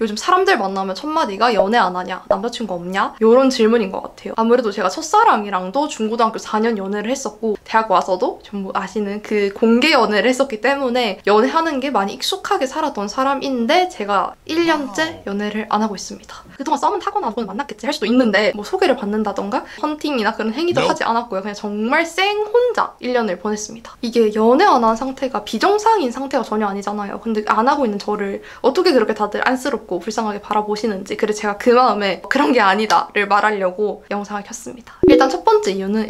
요즘 사람들 만나면 첫 마디가 연애 안 하냐? 남자친구 없냐? 이런 질문인 것 같아요. 아무래도 제가 첫사랑이랑도 중고등학교 4년 연애를 했었고 대학 와서도 전부 아시는 그 공개 연애를 했었기 때문에 연애하는 게 많이 익숙하게 살았던 사람인데 제가 1년째 연애를 안 하고 있습니다. 그동안 썸은 타거나 누군 만났겠지 할 수도 있는데 뭐 소개를 받는다던가 헌팅이나 그런 행위도 하지 않았고요. 그냥 정말 생 혼자 1년을 보냈습니다. 이게 연애 안 한 상태가 비정상인 상태가 전혀 아니잖아요. 근데 안 하고 있는 저를 어떻게 그렇게 다들 안쓰럽고 불쌍하게 바라보시는지, 그래서 제가 그 마음에 그런 게 아니다를 말하려고 영상을 켰습니다. 일단 첫 번째 이유는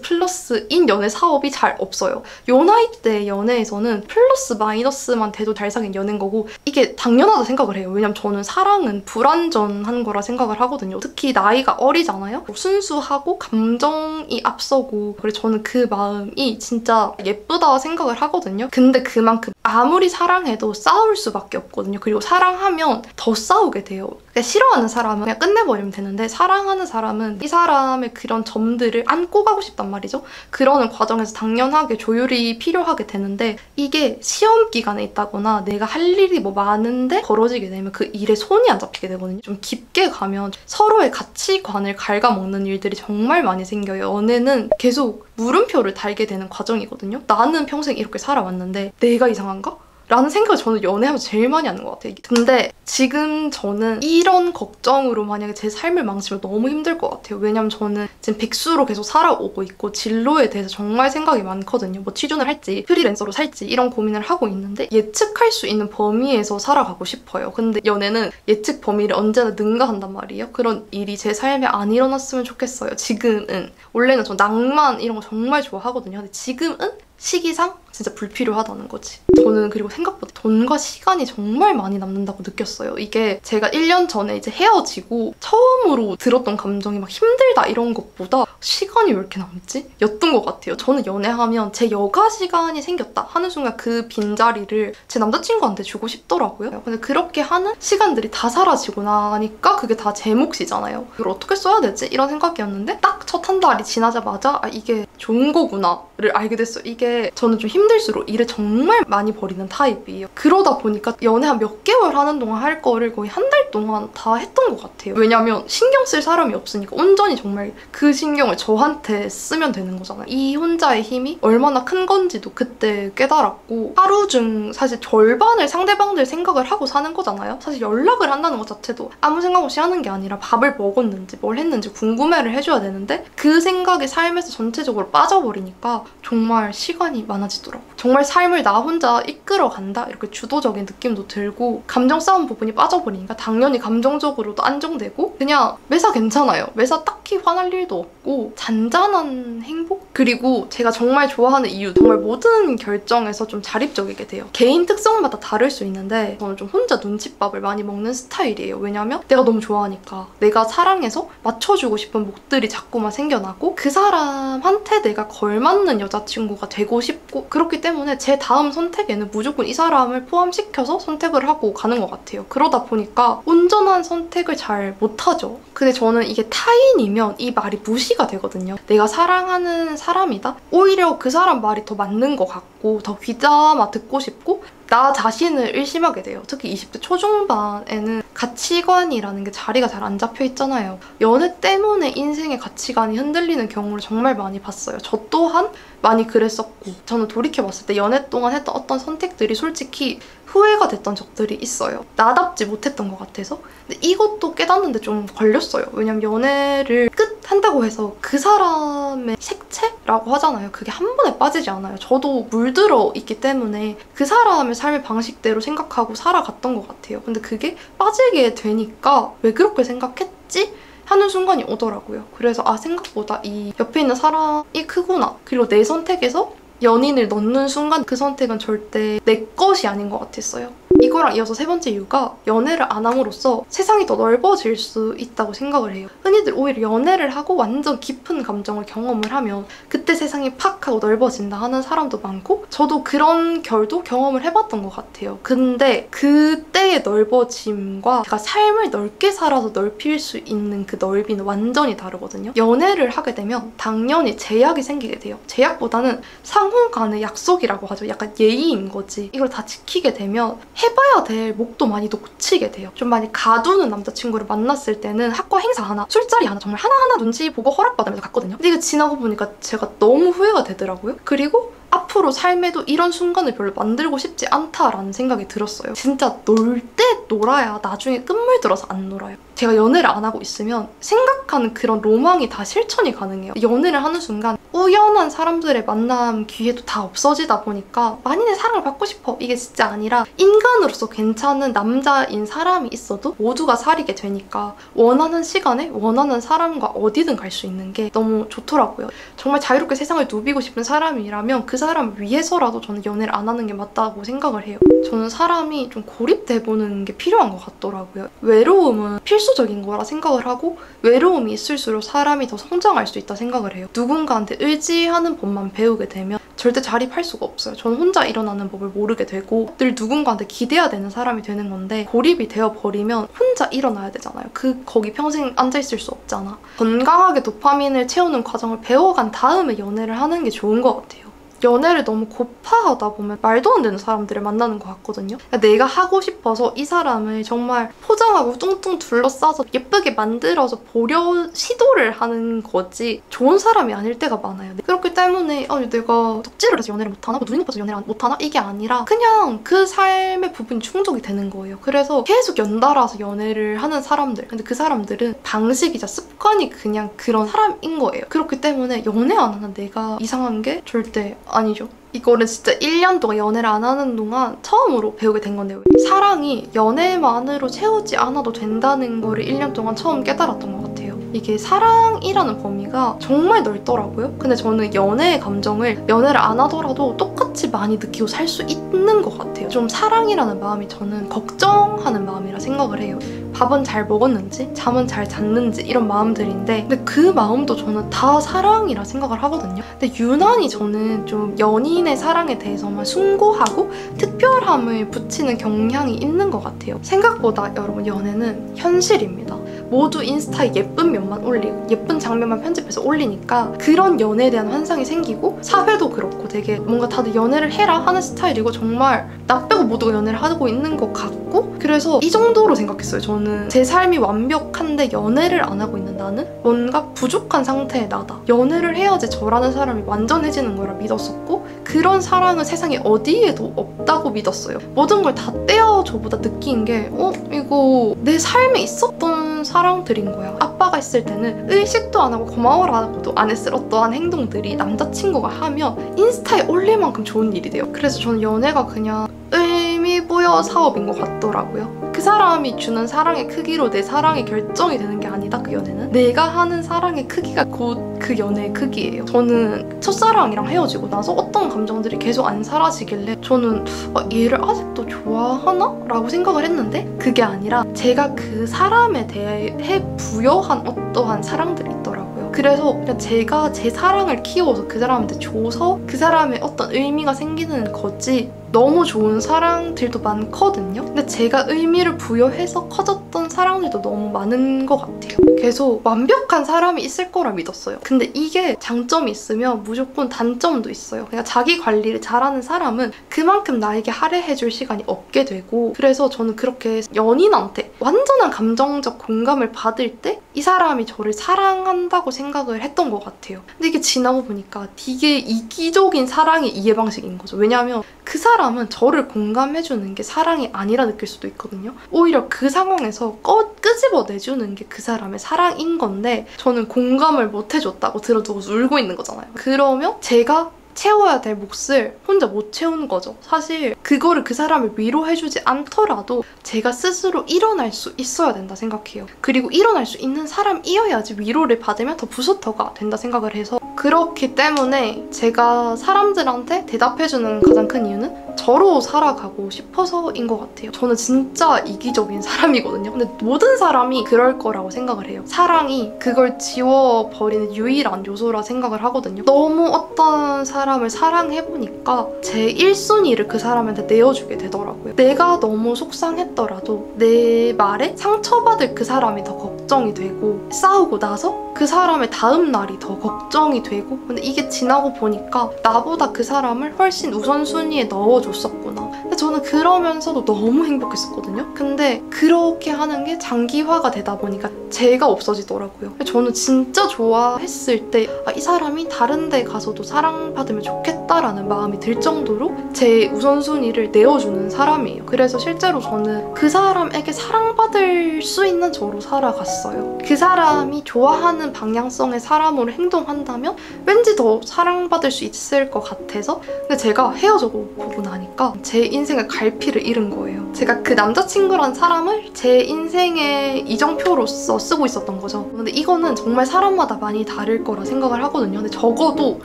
플러스인 연애 사업이 잘 없어요. 요 나이 때 연애에서는 플러스 마이너스만 돼도 잘 사귄 연애인 거고 이게 당연하다 생각을 해요. 왜냐면 저는 사랑은 불완전한 거라 생각을 하거든요. 특히 나이가 어리잖아요. 순수하고 감정이 앞서고 그래서 저는 그 마음이 진짜 예쁘다 생각을 하거든요. 근데 그만큼 아무리 사랑해도 싸울 수밖에 없거든요. 그리고 사랑하면 더 싸우게 돼요. 그러니까 싫어하는 사람은 그냥 끝내버리면 되는데 사랑하는 사람은 이 사람의 그런 점들을 안고 가고 싶단 말이죠. 그러는 과정에서 당연하게 조율이 필요하게 되는데 이게 시험 기간에 있다거나 내가 할 일이 뭐 많은데 벌어지게 되면 그 일에 손이 안 잡히게 되거든요. 좀 깊게 가면 서로의 가치관을 갉아먹는 일들이 정말 많이 생겨요. 연애는 계속 물음표를 달게 되는 과정이거든요. 나는 평생 이렇게 살아왔는데 내가 이상한가? 라는 생각을 저는 연애하면서 제일 많이 하는 것 같아요. 근데 지금 저는 이런 걱정으로 만약에 제 삶을 망치면 너무 힘들 것 같아요. 왜냐면 저는 지금 백수로 계속 살아오고 있고 진로에 대해서 정말 생각이 많거든요. 뭐 취준을 할지 프리랜서로 살지 이런 고민을 하고 있는데 예측할 수 있는 범위에서 살아가고 싶어요. 근데 연애는 예측 범위를 언제나 능가한단 말이에요. 그런 일이 제 삶에 안 일어났으면 좋겠어요. 지금은. 원래는 저 낭만 이런 거 정말 좋아하거든요. 근데 지금은 시기상 진짜 불필요하다는 거지. 저는 그리고 생각보다 돈과 시간이 정말 많이 남는다고 느꼈어요. 이게 제가 1년 전에 이제 헤어지고 처음으로 들었던 감정이 막 힘들다 이런 것보다 시간이 왜 이렇게 남지? 였던 것 같아요. 저는 연애하면 제 여가 시간이 생겼다 하는 순간 그 빈자리를 제 남자친구한테 주고 싶더라고요. 근데 그렇게 하는 시간들이 다 사라지고 나니까 그게 다 제 몫이잖아요. 이걸 어떻게 써야 되지? 이런 생각이었는데 딱 첫 한 달이 지나자마자 아 이게 좋은 거구나를 알게 됐어요. 이게 저는 좀 힘들수록 일을 정말 많이 버리는 타입이에요. 그러다 보니까 연애 한 몇 개월 하는 동안 할 거를 거의 한 달 동안 다 했던 것 같아요. 왜냐면 신경 쓸 사람이 없으니까 온전히 정말 그 신경을 저한테 쓰면 되는 거잖아요. 이 혼자의 힘이 얼마나 큰 건지도 그때 깨달았고 하루 중 사실 절반을 상대방들 생각을 하고 사는 거잖아요. 사실 연락을 한다는 것 자체도 아무 생각 없이 하는 게 아니라 밥을 먹었는지 뭘 했는지 궁금해를 해줘야 되는데 그 생각이 삶에서 전체적으로 빠져버리니까 정말 시간이 많아지더라고요. 정말 삶을 나 혼자 이끌어간다? 이렇게 주도적인 느낌도 들고 감정 싸움 부분이 빠져버리니까 당연히 감정적으로도 안정되고 그냥 매사 괜찮아요. 매사 딱히 화날 일도 없고 잔잔한 행복? 그리고 제가 정말 좋아하는 이유, 정말 모든 결정에서 좀 자립적이게 돼요. 개인 특성마다 다를 수 있는데 저는 좀 혼자 눈칫밥을 많이 먹는 스타일이에요. 왜냐면 내가 너무 좋아하니까 내가 사랑해서 맞춰주고 싶은 목들이 자꾸만 생겨나고 그 사람한테 내가 걸맞는 여자친구가 되고 싶고 그렇기 때문에 제 다음 선택에는 무조건 이 사람을 포함시켜서 선택을 하고 가는 것 같아요. 그러다 보니까 온전한 선택을 잘 못하죠. 근데 저는 이게 타인이면 이 말이 무시가 되거든요. 내가 사랑하는 사람이다? 오히려 그 사람 말이 더 맞는 것 같고 더 귀담아 듣고 싶고 나 자신을 의심하게 돼요. 특히 20대 초중반에는 가치관이라는 게 자리가 잘 안 잡혀 있잖아요. 연애 때문에 인생의 가치관이 흔들리는 경우를 정말 많이 봤어요. 저 또한 많이 그랬었고 저는 돌이켜봤을 때 연애 동안 했던 어떤 선택들이 솔직히 후회가 됐던 적들이 있어요. 나답지 못했던 것 같아서. 근데 이것도 깨닫는데 좀 걸렸어요. 왜냐면 연애를 끝 한다고 해서 그 사람의 색채라고 하잖아요. 그게 한 번에 빠지지 않아요. 저도 물들어 있기 때문에 그 사람의 삶의 방식대로 생각하고 살아갔던 것 같아요. 근데 그게 빠지게 되니까 왜 그렇게 생각했지? 하는 순간이 오더라고요. 그래서 아 생각보다 이 옆에 있는 사람이 크구나. 그리고 내 선택에서 연인을 넣는 순간 그 선택은 절대 내 것이 아닌 것 같았어요. 이거랑 이어서 세 번째 이유가 연애를 안 함으로써 세상이 더 넓어질 수 있다고 생각을 해요. 흔히들 오히려 연애를 하고 완전 깊은 감정을 경험을 하면 그때 세상이 팍 하고 넓어진다 하는 사람도 많고 저도 그런 결도 경험을 해봤던 것 같아요. 근데 그때의 넓어짐과 제가 삶을 넓게 살아서 넓힐 수 있는 그 넓이는 완전히 다르거든요. 연애를 하게 되면 당연히 제약이 생기게 돼요. 제약보다는 상호 간의 약속이라고 하죠. 약간 예의인 거지. 이걸 다 지키게 되면 해봐야 될 목도 많이 놓치게 돼요. 좀 많이 가두는 남자친구를 만났을 때는 학과 행사 하나, 술자리 하나 정말 하나하나 눈치 보고 허락받으면서 갔거든요. 근데 이게 지나고 보니까 제가 너무 후회가 되더라고요. 그리고 앞으로 삶에도 이런 순간을 별로 만들고 싶지 않다라는 생각이 들었어요. 진짜 놀 때 놀아야 나중에 끝물 들어서 안 놀아요. 제가 연애를 안 하고 있으면 생각하는 그런 로망이 다 실천이 가능해요. 연애를 하는 순간 우연한 사람들의 만남 기회도 다 없어지다 보니까 만인의 사랑을 받고 싶어 이게 진짜 아니라 인간으로서 괜찮은 남자인 사람이 있어도 모두가 사리게 되니까 원하는 시간에 원하는 사람과 어디든 갈 수 있는 게 너무 좋더라고요. 정말 자유롭게 세상을 누비고 싶은 사람이라면 그 사람을 위해서라도 저는 연애를 안 하는 게 맞다고 생각을 해요. 저는 사람이 좀 고립돼보는 게 필요한 것 같더라고요. 외로움은 필수적인 거라 생각을 하고 외로움이 있을수록 사람이 더 성장할 수 있다 생각을 해요. 누군가한테 의지하는 법만 배우게 되면 절대 자립할 수가 없어요. 저는 혼자 일어나는 법을 모르게 되고 늘 누군가한테 기대야 되는 사람이 되는 건데 고립이 되어버리면 혼자 일어나야 되잖아요. 거기 평생 앉아있을 수 없잖아. 건강하게 도파민을 채우는 과정을 배워간 다음에 연애를 하는 게 좋은 것 같아요. 연애를 너무 고파하다 보면 말도 안 되는 사람들을 만나는 것 같거든요. 내가 하고 싶어서 이 사람을 정말 포장하고 뚱뚱 둘러싸서 예쁘게 만들어서 보려 시도를 하는 거지 좋은 사람이 아닐 때가 많아요. 그렇기 때문에 내가 덕질을 해서 연애를 못하나? 눈이 높아서 연애를 못하나? 이게 아니라 그냥 그 삶의 부분이 충족이 되는 거예요. 그래서 계속 연달아서 연애를 하는 사람들, 근데 그 사람들은 방식이자 습관이 그냥 그런 사람인 거예요. 그렇기 때문에 연애 안 하는 내가 이상한 게 절대 아니죠. 이거를 진짜 1년 동안 연애를 안 하는 동안 처음으로 배우게 된 건데요. 사랑이 연애만으로 채우지 않아도 된다는 거를 1년 동안 처음 깨달았던 것 같아요. 이게 사랑이라는 범위가 정말 넓더라고요. 근데 저는 연애의 감정을 연애를 안 하더라도 똑같이 많이 느끼고 살 수 있는 것 같아요. 좀 사랑이라는 마음이 저는 걱정하는 마음이라 생각을 해요. 밥은 잘 먹었는지, 잠은 잘 잤는지 이런 마음들인데 근데 그 마음도 저는 다 사랑이라 생각을 하거든요. 근데 유난히 저는 좀 연인의 사랑에 대해서만 숭고하고 특별함을 붙이는 경향이 있는 것 같아요. 생각보다 여러분 연애는 현실입니다. 모두 인스타에 예쁜 면만 올리고 예쁜 장면만 편집해서 올리니까 그런 연애에 대한 환상이 생기고 사회도 그렇고 되게 뭔가 다들 연애를 해라 하는 스타일이고 정말 나 빼고 모두가 연애를 하고 있는 것 같고 그래서 이 정도로 생각했어요. 저는 제 삶이 완벽한데 연애를 안 하고 있는 나는 뭔가 부족한 상태의 나다. 연애를 해야지 저라는 사람이 완전해지는 거라 믿었었고 그런 사랑은 세상에 어디에도 없다고 믿었어요. 모든 걸 다 떼어줘보다 느낀 게 이거 내 삶에 있었던 사랑들인 거야. 아빠가 있을 때는 의식도 안 하고 고마워라고도 안 했을 어떠한 행동들이 남자친구가 하면 인스타에 올릴 만큼 좋은 일이 돼요. 그래서 저는 연애가 그냥 의미부여 사업인 것 같더라고요. 그 사람이 주는 사랑의 크기로 내 사랑이 결정이 되는 게 아니다. 그 연애는 내가 하는 사랑의 크기가 곧 그 연애의 크기예요. 저는 첫사랑이랑 헤어지고 나서 어떤 감정들이 계속 안 사라지길래 저는 얘를 아직도 좋아하나? 라고 생각을 했는데 그게 아니라 제가 그 사람에 대해 부여한 어떠한 사랑들이 있더라고요. 그래서 그냥 제가 제 사랑을 키워서 그 사람한테 줘서 그 사람의 어떤 의미가 생기는 거지 너무 좋은 사랑들도 많거든요. 근데 제가 의미를 부여해서 커졌던 사랑들도 너무 많은 것 같아요. 계속 완벽한 사람이 있을 거라 믿었어요. 근데 이게 장점이 있으면 무조건 단점도 있어요. 그러니까 자기 관리를 잘하는 사람은 그만큼 나에게 할애해줄 시간이 없게 되고 그래서 저는 그렇게 연인한테 완전한 감정적 공감을 받을 때 이 사람이 저를 사랑한다고 생각을 했던 것 같아요. 근데 이게 지나고 보니까 되게 이기적인 사랑의 이해 방식인 거죠. 왜냐하면 그 사람은 저를 공감해주는 게 사랑이 아니라 느낄 수도 있거든요. 오히려 그 상황에서 끄집어내주는 게 그 사람의 사랑인 건데 저는 공감을 못 해줬다고 들어두고서 울고 있는 거잖아요. 그러면 제가 채워야 될 몫을 혼자 못 채우는 거죠. 사실 그거를 그 사람을 위로해주지 않더라도 제가 스스로 일어날 수 있어야 된다 생각해요. 그리고 일어날 수 있는 사람이어야지 위로를 받으면 더 부스터가 된다 생각을 해서 그렇기 때문에 제가 사람들한테 대답해주는 가장 큰 이유는 저로 살아가고 싶어서인 것 같아요. 저는 진짜 이기적인 사람이거든요. 근데 모든 사람이 그럴 거라고 생각을 해요. 사랑이 그걸 지워버리는 유일한 요소라 생각을 하거든요. 너무 어떤 사람을 사랑해보니까 제 1순위를 그 사람한테 내어주게 되더라고요. 내가 너무 속상했더라도 내 말에 상처받을 그 사람이 더 걱정이 되고 싸우고 나서 그 사람의 다음 날이 더 걱정이 되고 근데 이게 지나고 보니까 나보다 그 사람을 훨씬 우선순위에 넣어줬었구나. 근데 저는 그러면서도 너무 행복했었거든요. 근데 그렇게 하는 게 장기화가 되다 보니까 제가 없어지더라고요. 저는 진짜 좋아했을 때 이 사람이 다른 데 가서도 사랑받으면 좋겠다라는 마음이 들 정도로 제 우선순위를 내어주는 사람이에요. 그래서 실제로 저는 그 사람에게 사랑받을 수 있는 저로 살아갔어요. 그 사람이 좋아하는 방향성의 사람으로 행동한다면 왠지 더 사랑받을 수 있을 것 같아서. 근데 제가 헤어져 보고 나니까 제 인생의 갈피를 잃은 거예요. 제가 그 남자친구라는 사람을 제 인생의 이정표로서 쓰고 있었던 거죠. 근데 이거는 정말 사람마다 많이 다를 거라 생각을 하거든요. 근데 적어도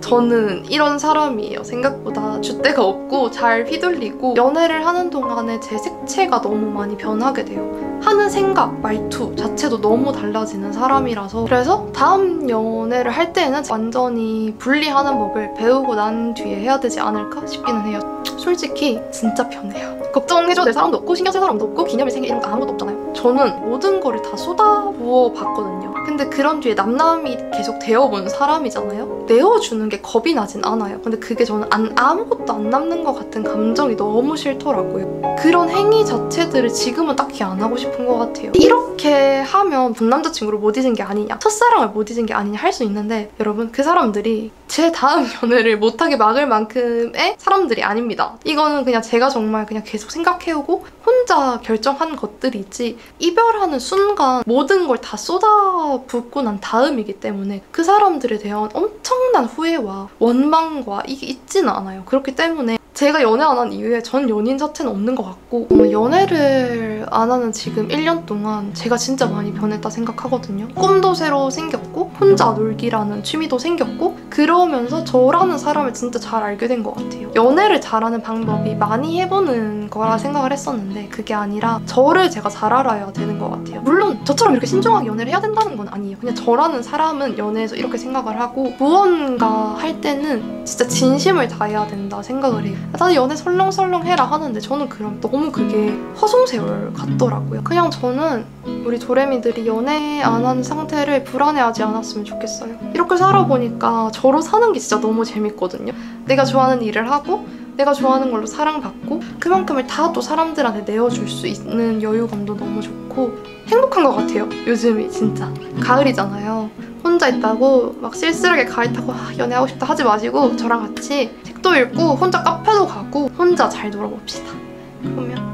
저는 이런 사람이에요. 생각보다 줏대가 없고 잘 휘둘리고 연애를 하는 동안에 제 색채가 너무 많이 변하게 돼요. 하는 생각, 말투 자체도 너무 달라지는 사람이라서. 그래서 다음 연애를 할 때는 완전히 분리하는 법을 배우고 난 뒤에 해야 되지 않을까 싶기는 해요. 솔직히 진짜 편해요. 걱정해줘야 될 사람도 없고 신경 쓸 사람도 없고 기념일 생일 이런 거 아무것도 없잖아요. 저는 모든 거를 다 쏟아부어 봤거든요. 근데 그런 뒤에 남남이 계속 되어본 사람이잖아요. 내어주는 게 겁이 나진 않아요. 근데 그게 저는 아무것도 안 남는 것 같은 감정이 너무 싫더라고요. 그런 행위 자체들을 지금은 딱히 안 하고 싶은 것 같아요. 이렇게 하면 본남자친구를 못 잊은 게 아니냐, 첫사랑을 못 잊은 게 아니냐 할 수 있는데, 여러분 그 사람들이 제 다음 연애를 못하게 막을 만큼의 사람들이 아닙니다. 이거는 그냥 제가 정말 그냥 계속 생각해오고 혼자 결정한 것들이지, 이별하는 순간 모든 걸 다 쏟아붓고 난 다음이기 때문에 그 사람들에 대한 엄청난 후회와 원망과 이게 있지는 않아요. 그렇기 때문에 제가 연애 안 한 이후에 전 연인 자체는 없는 것 같고, 연애를 안 하는 지금 1년 동안 제가 진짜 많이 변했다 생각하거든요. 꿈도 새로 생겼고 혼자 놀기라는 취미도 생겼고, 그러면서 저라는 사람을 진짜 잘 알게 된 것 같아요. 연애를 잘하는 방법이 많이 해보는 거라 생각을 했었는데 그게 아니라 저를 제가 잘 알아야 되는 것 같아요. 물론 저처럼 이렇게 신중하게 연애를 해야 된다는 건 아니에요. 그냥 저라는 사람은 연애에서 이렇게 생각을 하고 무언가 할 때는 진짜 진심을 다해야 된다 생각을 해요. 다들 연애 설렁설렁 해라 하는데 저는 그럼 너무 그게 허송세월 같더라고요. 그냥 저는 우리 조래미들이 연애 안 한 상태를 불안해하지 않았으면 좋겠어요. 이렇게 살아보니까 저로 사는 게 진짜 너무 재밌거든요. 내가 좋아하는 일을 하고 내가 좋아하는 걸로 사랑받고 그만큼을 다 또 사람들한테 내어줄 수 있는 여유감도 너무 좋고 행복한 것 같아요. 요즘이 진짜. 가을이잖아요. 혼자 있다고 막 쓸쓸하게 가을 타고 연애하고 싶다 하지 마시고 저랑 같이 책도 읽고 혼자 카페도 가고 혼자 잘 놀아봅시다. 그러면